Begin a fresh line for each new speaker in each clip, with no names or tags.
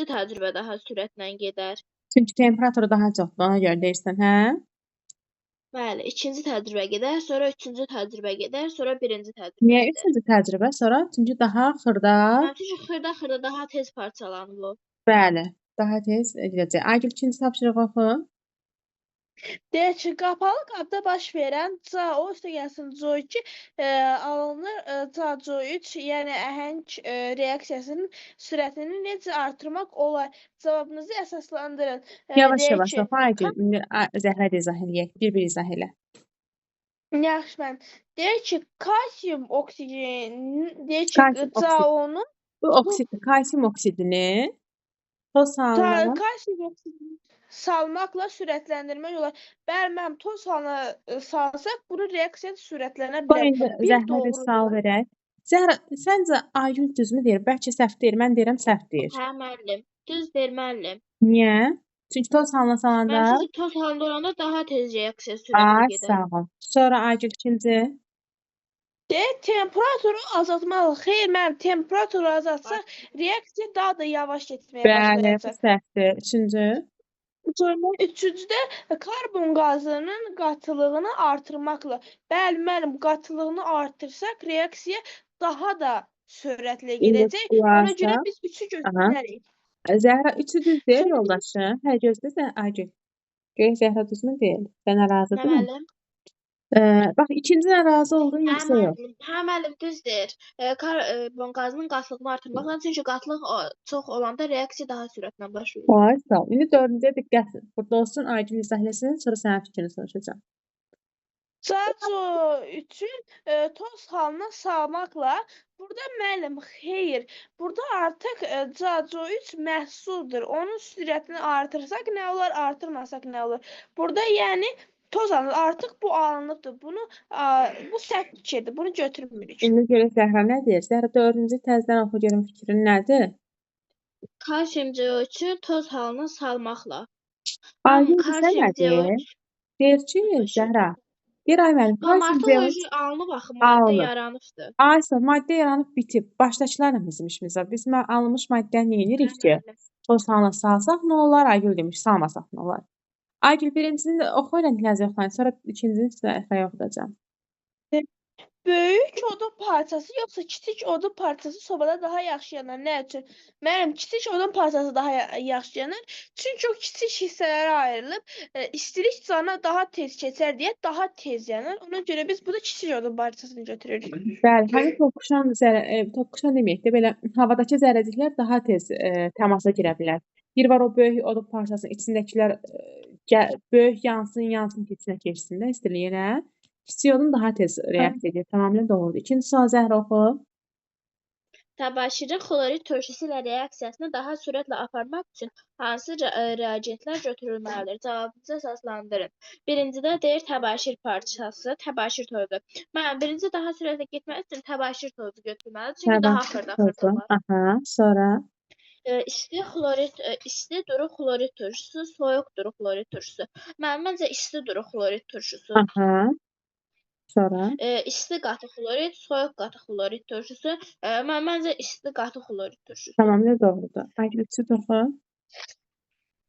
ikinci təcrübə daha sürətlə gedər.
Çünki temperaturu daha çoxdur, ona görə deyirsən, hə?
Bəli, ikinci təcrübə gedər, sonra üçüncü təcrübə gedər, sonra birinci təcrübə
Niyə
gedər.
üçüncü təcrübə sonra? Çünki daha xırda,
Çünki xırda-xırda daha tez parçalanır.
bəli, daha tez gedəcək. Aygül ikinci tapşırıq oxu.
Deyək ki, qapalı qabda baş verən CaO + CO2 alınır. CaCO3, yəni əhəng reaksiyasının sürətini necə artırmaq olar? Cavabınızı əsaslandırın.
Yavaş-yavaş oxu Aygül. İndi Zəhra da izah eləyək. Bir-bir izah elə.
Yaxşı, mən deyək ki, kalsium oksidinin, deyək ki,
Kalsium oksid.
CaO-nun
Bu oksiddir. Kalsium oksidini toz halına
kalsium oksidini salmaqla sürətləndirmək olar. Bəli, mənim toz halına salsaq, bunun reaksiya sürətlənə
bu
bilər.
indi
Bir
Zəhra bir
doğrudur.
sual verək. Zəhra, səncə Aygül düzmü deyir? Bəlkə səhv deyir. Mən deyirəm səhv deyir.
Hə, müəllim. Düzdür, müəllim.
Niyə? Çünki toz halına salanda
Çünki toz halında olanda daha tez reaksiya sürətli gedər.
sağ ol. Sonra Aygül ikinci.
Temperaturu azaltmalıyıq. Xeyr, mənim temperaturu azaltsaq, reaksiya daha da yavaş getməyə
Bəli, bu
başlayacaq.
səhvdir. Üçüncü.
Üçüncüdə karbon qazının qatılığını artırmaqla. Bəli, mənim qatılığını artırsaq, reaksiya daha da sürətlə gedəcək. Ona görə biz 3-ü götürərik.
Zəhra üçü düz deyir
Sonra
yoldaşım. Hə, gözlə Aygül. Görək Zəhra düzmü deyir? Sənə
Nə
razıdırmı?
müəllim?
Bax ikincidən razı oldun yoxsa yox?
Hə, müəllim, düzdür. Karbon qazının qatılığını artırmaqla, çünki qatılıq çox olanda reaksiya daha sürətlə baş verir.
Vay, sağ ol. İndi dördüncüyə diqqət. Burada olsun Aygül izah eləsin, sonra sənin fikrini soruşacağam.
CaCO3-ün toz halına salmaqla, burada müəllim, xeyr, burada artıq CaCO3 məhsuldur. Onun sürətini artırsaq nə olar, artırmasaq nə olur? Burada yəni toz alınır. Artıq bu alınıbdır. Bu səhv fikirdir. Bunu götürmürük.
İndi görək Zəhra nə deyir? Zəhra dördüncü təzədən oxu görüm fikrin nədir?
Kalsium CO3-ü toz halına salmaqla.
Aygül sən
Kalsium
nə deyir?
CO3
Deyir ki, Zəhra. Deyir ay müəllim, kalsium
artıq
CO3
alınıb axı, maddə
alınıb.
yaranıbdır.
Aysa maddə yaranıb bitib. Başdakılarla bizim işimiz var. Biz alınmış maddəni nə edirik ki? Toz halına salsaq nə olar? Aygül demiş, salmasaq nə olar? Aygül birincisini də oxu öyrəndiklərinizi yoxlayın. Sonra ikincisini sizə oxuyacağam.
Böyük odun parçası yoxsa kiçik odun parçası sobada daha yaxşı yanar. Nə üçün? Mənim kiçik odun parçası daha yaxşı yanar. Çünki o kiçik hissələrə ayrılıb, istilik cana daha tez keçər deyə daha tez yanar. Ona görə biz burada kiçik odun parçasını götürürük.
Bəli, həmin toqquşan deməyək də belə havadakı zərrəciklər daha tez təmasa girə bilər. Bir var o böyük odun parçasının içindəkilər böyük yansın ki, içinə keçsin də istiliyinə. Kiçik odun daha tez reaksiya edir. Tamamilə doğrudur. İkinci sual Zəhra oxu.
Təbəşiri xlorid turşusu ilə reaksiyasını daha sürətlə aparmaq üçün hansı reagentlər götürülməlidir? Cavabınızı əsaslandırın. Birincidə deyir təbəşir parçası, təbəşir tozu. Birinci daha sürətlə getmək üçün təbəşir tozu götürməlidir. Çünki daha xırda var.
Aha, sonra
İsti duru xlorid turşusu, soyuq duru xlorid turşusu. Məncə isti duru xlorid turşusu.
aha. Sonra
İsti qatı xlorid, soyuq qatı xlorid turşusu. Məncə isti qatı xlorid turşusu.
tamamilə doğrudur. Aygül oxu.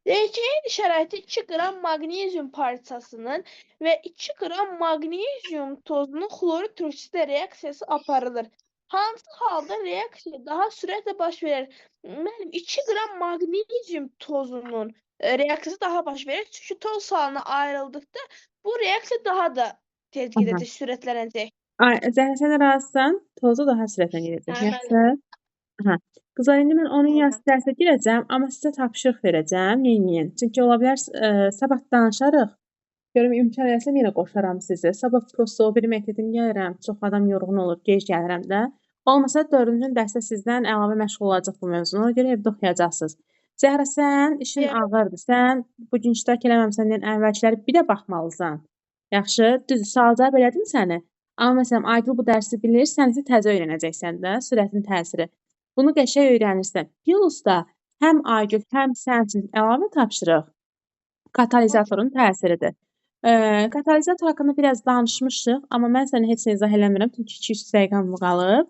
Deyək ki, eyni şəraitdə 2 qram maqnezium parçasının və 2 qram maqnezium tozunun xlorid turşusu ilə reaksiyası aparılır. Hansı halda reaksiya daha sürətlə baş verir? Mənim 2 qram maqnezium tozunun reaksiyası daha baş verir. Çünki toz halına ayrıldıqda bu reaksiya daha da tez gedəcək, sürətlənəcək.
Zəhra sən razısan? Tozu daha sürətlə gedəcək. Yaxşı. Aha. Qızlar, indi mən onun yazı dərsə girəcəm, amma sizə tapşırıq verəcəm. Neyin? Çünki ola bilər sabah danışarıq. Görüm imkan eləsəm yenə qoşaram sizi. Sabah prosto o bir metodum gəlirəm. Çox adam yorğun olur, gec gəlirəm də. Olmasa 4-cü dərsdə sizdən əlavə məşğul olacaq bu mövzunu. Ona görə evdə oxuyacaqsınız. Zəhra, sən işin ağırdır. Sən bu gün iştirak eləməmsən deyən əvvəlkiləri bir də baxmalısan. Yaxşı, düz sual-cavab elədim səni. Amma məsələn Aygül bu dərsi bilir, sən isə təzə öyrənəcəksən də, sürətin təsiri. Bunu qəşəng öyrənirsən. Plus-da həm Aygül, həm sən üçün əlavə tapşırıq katalizatorun təsiridir. Katalizator haqqında biraz danışmışıq, amma mən sənə heç nə izah eləmirəm, çünki 200 dəqiqəm qalıb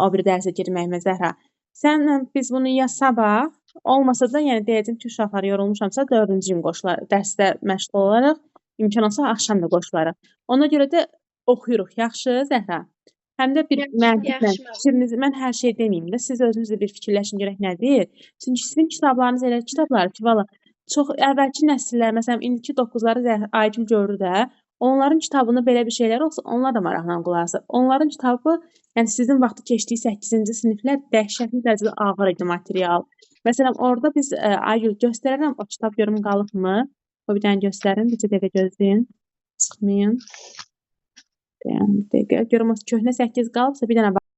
o bir dərsə girməyimə Zəhra. Biz bunu ya sabah, Olmasa da yəni deyəcəm ki, uşaqlar yorulmuşamsa 4-cü gün qoşular, dərsdə məşğul olaraq, imkan olsa axşam da qoşularıq. Ona görə də oxuyuruq. Yaxşı, Zəhra? Həm də bir məntiqlə
Yaxşı, müəllim.
fikrinizi mən hər şey deməyim də, siz özünüz də bir fikirləşin görək nədir? Çünki sizin kitablarınız elə kitablar ki, valla çox əvvəlki nəsillər, məsələn, indiki 9-ları Aygül görür də, onların kitabında belə bir şeylər olsa, onlar da maraqla qulaq asır. Onların kitabı, yəni sizin vaxtı keçdiyi 8-ci siniflər dəhşətli dərəcədə ağır idi material. Məsələn, orada biz Aygül göstərərəm, o kitab görüm qalıbmı? O bir dənə göstərin, bir dəqiqə gözləyin. Çıxmayın. Bir dəqiqə. Görüm o köhnə 8 qalıbsa bir dənə